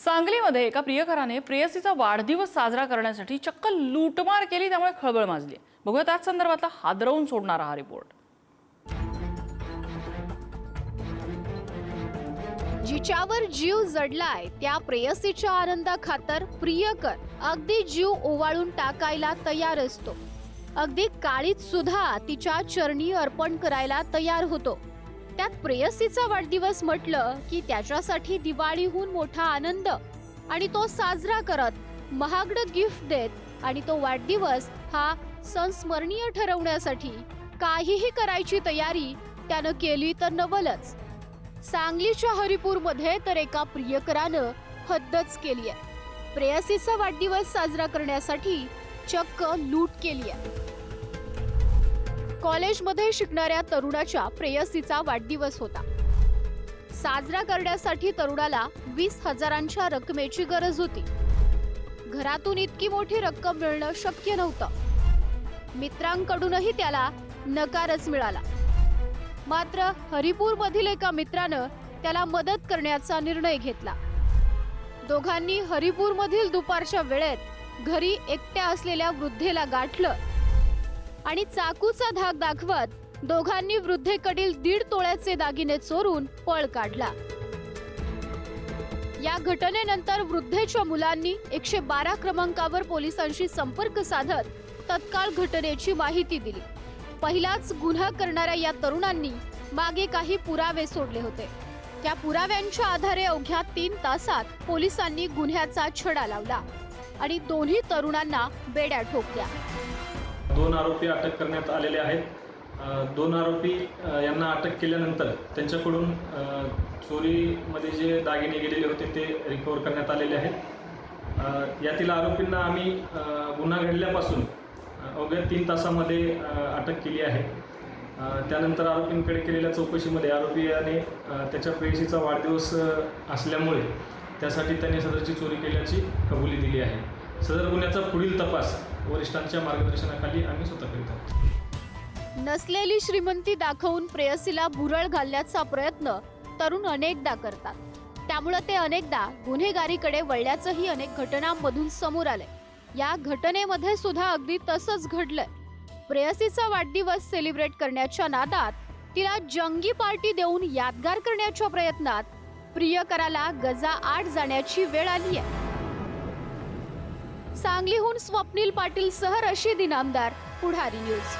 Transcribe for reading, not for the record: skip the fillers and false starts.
सांगलीमध्ये एका प्रियकराने प्रेयसीचा वाढदिवस साजरा करण्यासाठी चक्क लूटमार केली, त्यामुळे खळबळ माजली। बघूया त्याच संदर्भातला हादरवून सोडणारा हा रिपोर्ट। जिच्यावर जीव जडलाय त्या प्रेयसीच्या आनंदाखातर प्रियकर अगदी जीव ओवाळून टाकायला तयार असतो। अगदी काळीत सुद्धा तिच्या चरणी अर्पण करायला तयार होतो। त्यात प्रेयसीचा वाढदिवस म्हटलं की त्याच्यासाठी दिवाळीहून मोठा आनंद, आणि तो साजरा करत महागडं गिफ्ट देत आणि तो वाढदिवस हा संस्मरणीय ठरवण्यासाठी काहीही करायची तयारी त्यानं केली तर नवलच। सांगलीच्या हरिपूरमध्ये तर एका प्रियकरानं हद्दच केली आहे। प्रेयसीचा वाढदिवस साजरा करण्यासाठी चक्क लूट केली आहे। कॉलेजमध्ये शिकणाऱ्या तरुणाच्या प्रेयसीचा वाढदिवस होता। साजरा करण्यासाठी तरुणाला 20,000च्या रकमेची गरज होती। घरातून इतकी मोठी रक्कम मिळणं शक्य नव्हतं। मित्रांकडूनही त्याला नकारच मिळाला। मात्र हरिपूरमधील एका मित्रानं त्याला मदत करण्याचा निर्णय घेतला। दोघांनी हरिपूरमधील दुपारच्या वेळेत घरी एकट्या असलेल्या वृद्धेला गाठलं आणि चाकूचा धाक दाखवत दोघांनी वृद्धेकडील 1.5 तोळ्याचे दागिने चोरून पळ काढला। या घटनेनंतर वृद्धेच्या मुलांनी 112 क्रमांकावर पोलिसांशी संपर्क साधत तत्काळ घटनेची माहिती दिली। पहिलाच गुन्हा करणाऱ्या या तरुणांनी मागे काही पुरावे सोडले होते। त्या पुराव्यांच्या आधारे अवघ्या 3 तासात पोलिसांनी गुन्ह्याचा छडा लावला आणि दोन्ही तरुणांना बेड्या ठोकल्या। 2 आरोपी अटक करण्यात आलेले आहेत। 2 आरोपी यांना अटक केल्यानंतर त्यांच्याकडून चोरीमध्ये जे दागिने गेलेले होते ते रिकव्हर करण्यात आलेले आहेत। यातील आरोपींना आम्ही गुन्हा घडल्यापासून अवघ्या 3 तासामध्ये अटक केली आहे। त्यानंतर आरोपींकडे केलेल्या चौकशीमध्ये आरोपी याने त्याच्या प्रेयसीचा वाढदिवस असल्यामुळे त्यासाठी त्याने सदरची चोरी केल्याची कबुली दिली आहे। सदर गुन्ह्याचा पुढील तपास वरिष्ठांच्या मार्गदर्शनाखाली आम्ही स्वतः करीत आहोत। नसलेली श्रीमंती दाखवून प्रेयसीला भुरळ घालण्याचा प्रयत्न तरुण अनेकदा करतात। त्यामुळे ते अनेकदा गुन्हेगारीकडे वळल्याचंही अनेक घटनांमधून समोर आलंय। या घटनेमध्ये सुद्धा अगदी तसंच घडलंय। प्रेयसीचा वाढदिवस सेलिब्रेट करण्याच्या नादात तिला जंगी पार्टी देऊन यादगार करण्याच्या प्रयत्नात प्रियकराला गजा आड जाण्याची वेळ आली आहे। सांगलीहून स्वप्नील पाटील सह रशीद इनामदार, पुढारी न्यूज।